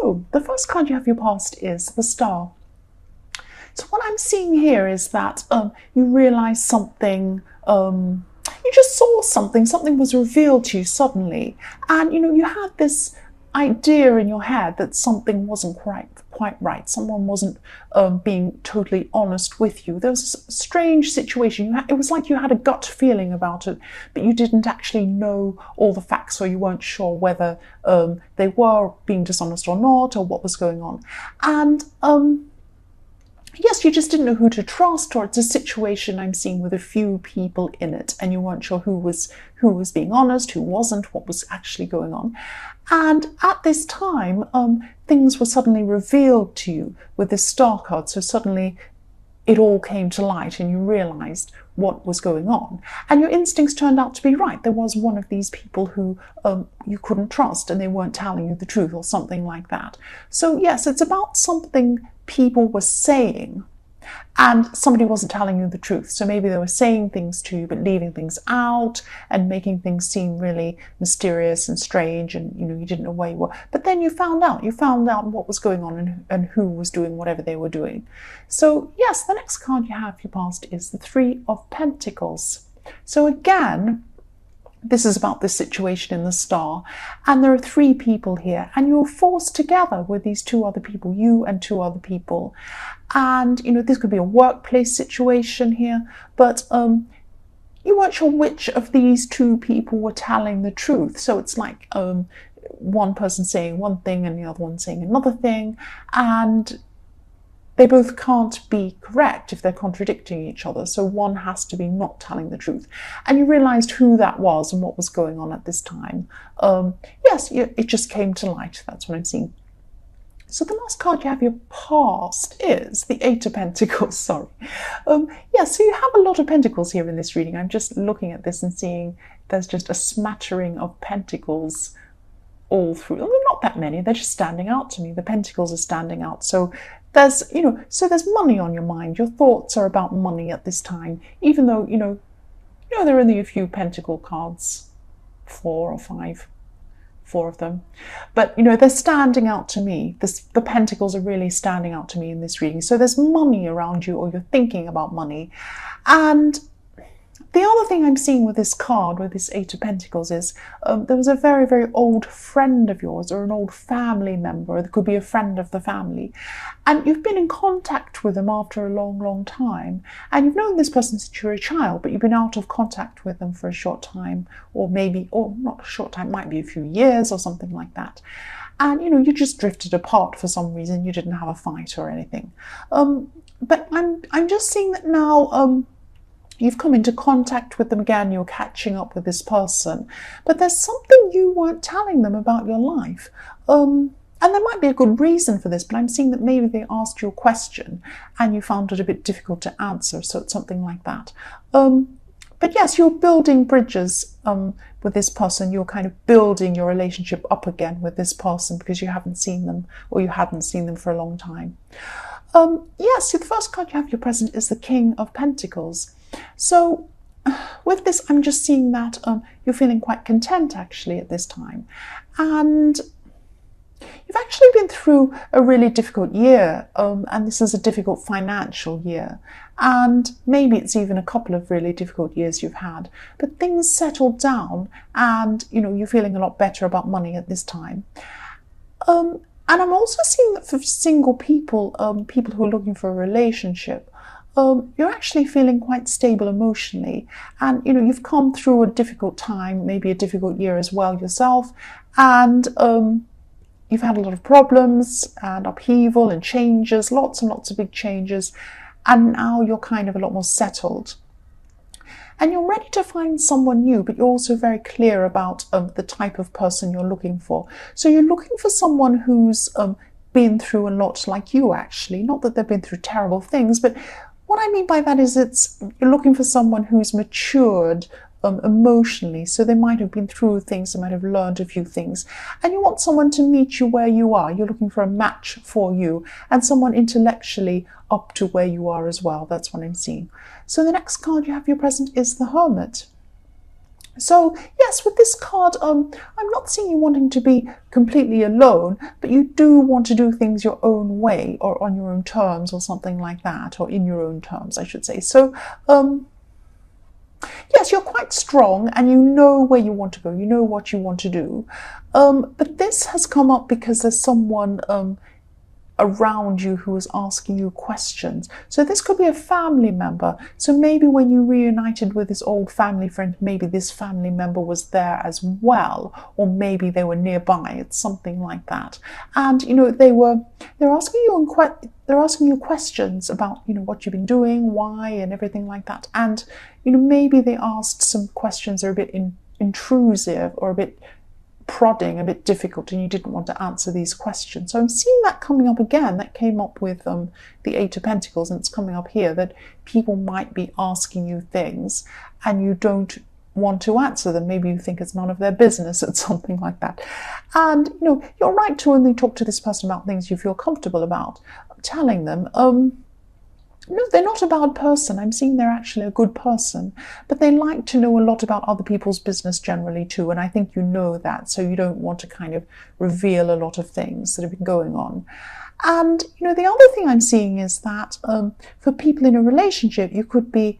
So the first card you have your past is the Star. So what I'm seeing here is that you realize something, you just saw something was revealed to you suddenly. And, you had this idea in your head that something wasn't quite right. Someone wasn't being totally honest with you. There was a strange situation. It was like you had a gut feeling about it, but you didn't actually know all the facts, or you weren't sure whether they were being dishonest or not, or what was going on. And yes, you just didn't know who to trust, or it's a situation I'm seeing with a few people in it, and you weren't sure who was being honest, who wasn't, what was actually going on. And at this time, things were suddenly revealed to you with this Star card. So suddenly it all came to light and you realized what was going on. And your instincts turned out to be right. There was one of these people who you couldn't trust, and they weren't telling you the truth, or something like that. So yes, it's about something people were saying and somebody wasn't telling you the truth. So maybe they were saying things to you but leaving things out and making things seem really mysterious and strange, and you didn't know where you were. But then you found out what was going on and who was doing whatever they were doing. So yes, the next card you have for your past is the Three of Pentacles. So again, this is about this situation in the Star, and there are three people here, and you're forced together with these two other people, you and two other people. And this could be a workplace situation here, but you weren't sure which of these two people were telling the truth. So it's like one person saying one thing and the other one saying another thing, and they both can't be correct if they're contradicting each other. So one has to be not telling the truth. And you realized who that was and what was going on at this time. Yes, it just came to light. That's what I'm seeing. So the last card you have your past is the Eight of Pentacles. Sorry. Yeah, so you have a lot of pentacles here in this reading. I'm just looking at this and seeing there's just a smattering of pentacles all through. Well, not that many. They're just standing out to me. The pentacles are standing out. So there's money on your mind. Your thoughts are about money at this time, even though there are only a few pentacle cards, 4 or 5. 4 of them, but they're standing out to me. The pentacles are really standing out to me in this reading. So there's money around you, or you're thinking about money. And the other thing I'm seeing with this card, with this Eight of Pentacles, is there was a very, very old friend of yours, or an old family member. It could be a friend of the family, and you've been in contact with them after a long, long time, and you've known this person since you were a child, but you've been out of contact with them for a short time, or not a short time, might be a few years or something like that. And you just drifted apart for some reason. You didn't have a fight or anything. But I'm just seeing that now. You've come into contact with them again, you're catching up with this person, but there's something you weren't telling them about your life. And there might be a good reason for this, but I'm seeing that maybe they asked you a question and you found it a bit difficult to answer, so it's something like that. But yes, you're building bridges with this person. You're kind of building your relationship up again with this person because you haven't seen them, or you hadn't seen them for a long time. Yes, so the first card you have your present is the King of Pentacles. So with this, I'm just seeing that you're feeling quite content actually at this time. And you've actually been through a really difficult year, and this is a difficult financial year. And maybe it's even a couple of really difficult years you've had. But things settled down, and you're feeling a lot better about money at this time. And I'm also seeing that for single people, people who are looking for a relationship, you're actually feeling quite stable emotionally, and you've come through a difficult time, maybe a difficult year as well yourself, and you've had a lot of problems and upheaval and changes, lots and lots of big changes, and now you're kind of a lot more settled. And you're ready to find someone new, but you're also very clear about the type of person you're looking for. So you're looking for someone who's been through a lot like you actually, not that they've been through terrible things, but what I mean by that is you're looking for someone who's matured emotionally. So they might have been through things, they might have learned a few things, and you want someone to meet you where you are. You're looking for a match for you, and someone intellectually up to where you are as well. That's what I'm seeing. So the next card you have your present is the Hermit. So yes, with this card, I'm not seeing you wanting to be completely alone, but you do want to do things your own way or on your own terms or something like that, or in your own terms, I should say. So yes, you're quite strong and you know where you want to go, you know what you want to do. But this has come up because there's someone around you who is asking you questions. So this could be a family member. So maybe when you reunited with this old family friend, maybe this family member was there as well, or maybe they were nearby. It's something like that. And they're asking you questions about what you've been doing, why, and everything like that. And maybe they asked some questions that are a bit intrusive or a bit prodding, a bit difficult, and you didn't want to answer these questions. So I'm seeing that coming up again. That came up with the Eight of Pentacles, and it's coming up here, that people might be asking you things and you don't want to answer them. Maybe you think it's none of their business. It's something like that. And you're right to only talk to this person about things you feel comfortable about telling them. No, they're not a bad person. I'm seeing they're actually a good person, but they like to know a lot about other people's business generally too, and I think you know that, so you don't want to kind of reveal a lot of things that have been going on. And the other thing I'm seeing is that for people in a relationship, you could be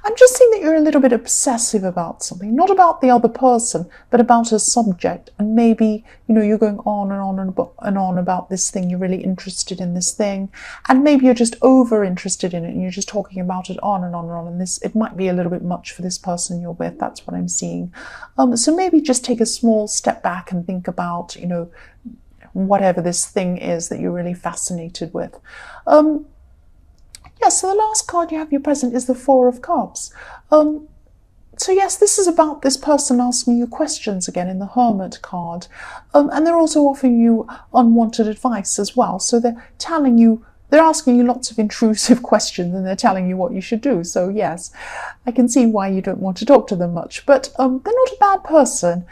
I'm just seeing that you're a little bit obsessive about something, not about the other person, but about a subject. And maybe, you're going on and on and on about this thing. You're really interested in this thing. And maybe you're just over interested in it and you're just talking about it on and on and on. And it might be a little bit much for this person you're with. That's what I'm seeing. So maybe just take a small step back and think about, whatever this thing is that you're really fascinated with. Yes, so the last card you have your present is the Four of Cups. So yes, this is about this person asking you questions again in the Hermit card. And they're also offering you unwanted advice as well. So they're asking you lots of intrusive questions and they're telling you what you should do. So yes, I can see why you don't want to talk to them much. But they're not a bad person.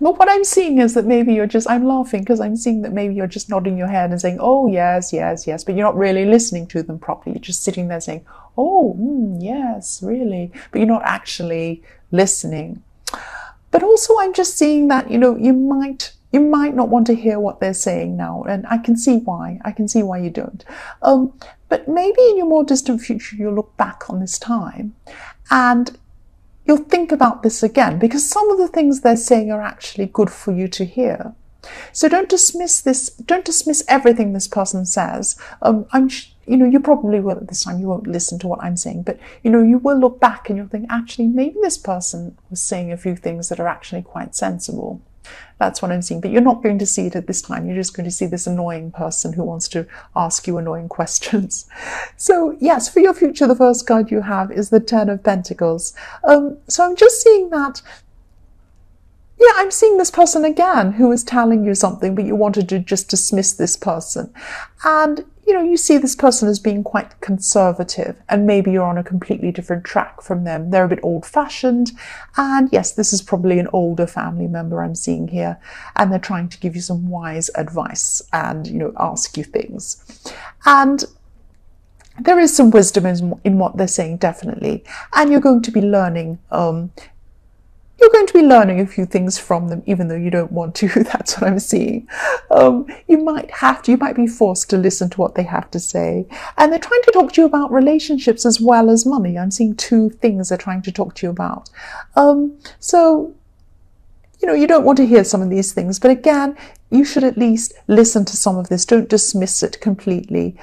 But what I'm seeing is that maybe I'm laughing because I'm seeing that maybe you're just nodding your head and saying, oh, yes, yes, yes, but you're not really listening to them properly. You're just sitting there saying, oh, yes, really, but you're not actually listening. But also I'm just seeing that, you might not want to hear what they're saying now, and I can see why. I can see why you don't. But maybe in your more distant future, you'll look back on this time and you'll think about this again, because some of the things they're saying are actually good for you to hear. So don't dismiss this. Don't dismiss everything this person says. You probably will at this time. You won't listen to what I'm saying, but you will look back and you'll think, actually, maybe this person was saying a few things that are actually quite sensible. That's what I'm seeing. But you're not going to see it at this time. You're just going to see this annoying person who wants to ask you annoying questions. So yes, for your future, the first card you have is the Ten of Pentacles. So I'm just seeing that, I'm seeing this person again who is telling you something, but you wanted to just dismiss this person. And you see this person as being quite conservative, and maybe you're on a completely different track from them. They're a bit old-fashioned, and yes, this is probably an older family member I'm seeing here, and they're trying to give you some wise advice and, ask you things. And there is some wisdom in what they're saying, definitely, and you're going to be learning a few things from them, even though you don't want to. That's what I'm seeing. You might be forced to listen to what they have to say. And they're trying to talk to you about relationships as well as money. I'm seeing two things they're trying to talk to you about. So, you don't want to hear some of these things. But again, you should at least listen to some of this. Don't dismiss it completely.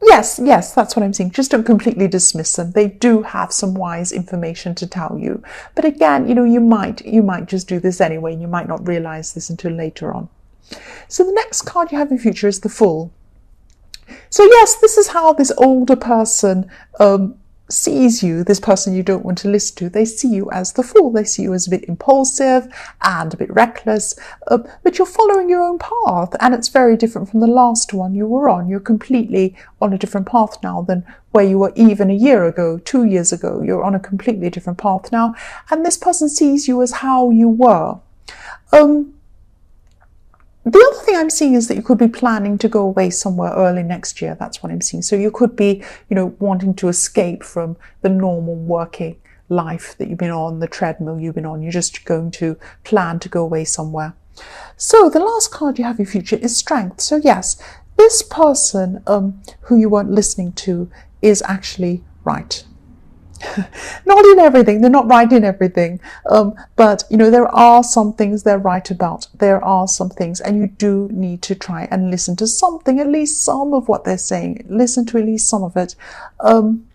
Yes, that's what I'm saying. Just don't completely dismiss them. They do have some wise information to tell you. But again, you might just do this anyway, and you might not realize this until later on. So the next card you have in future is the Fool. So yes, this is how this older person sees you, this person you don't want to listen to. They see you as the Fool. They see you as a bit impulsive and a bit reckless, but you're following your own path, and it's very different from the last one you were on. You're completely on a different path now than where you were even a year ago, 2 years ago. You're on a completely different path now, and this person sees you as how you were. The other thing I'm seeing is that you could be planning to go away somewhere early next year. That's what I'm seeing. So you could be, wanting to escape from the normal working life that you've been on, the treadmill you've been on. You're just going to plan to go away somewhere. So the last card you have in future is Strength. So yes, this person who you weren't listening to is actually right. Not in everything, they're not right in everything, but there are some things they're right about. There are some things, and you do need to try and listen to something, at least some of what they're saying. Listen to at least some of it. And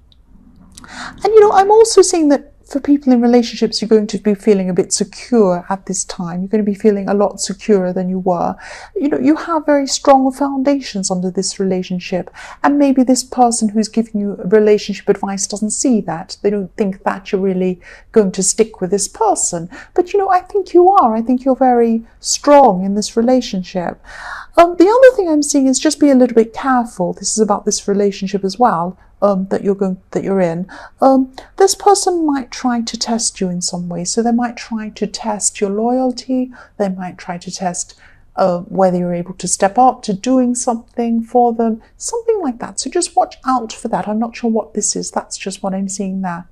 I'm also seeing that for people in relationships, you're going to be feeling a bit secure at this time. You're going to be feeling a lot securer than you were. You have very strong foundations under this relationship. And maybe this person who's giving you relationship advice doesn't see that. They don't think that you're really going to stick with this person. But, I think you are. I think you're very strong in this relationship. The other thing I'm seeing is just be a little bit careful. This is about this relationship as well. That you're in. This person might try to test you in some way. So they might try to test your loyalty. They might try to test whether you're able to step up to doing something for them, something like that. So just watch out for that. I'm not sure what this is. That's just what I'm seeing there.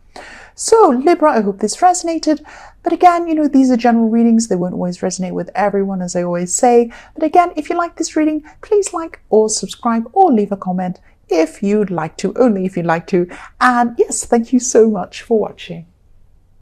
So Libra, I hope this resonated. But again, these are general readings. They won't always resonate with everyone, as I always say. But again, if you like this reading, please like or subscribe or leave a comment if you'd like to, only if you'd like to. And yes, thank you so much for watching.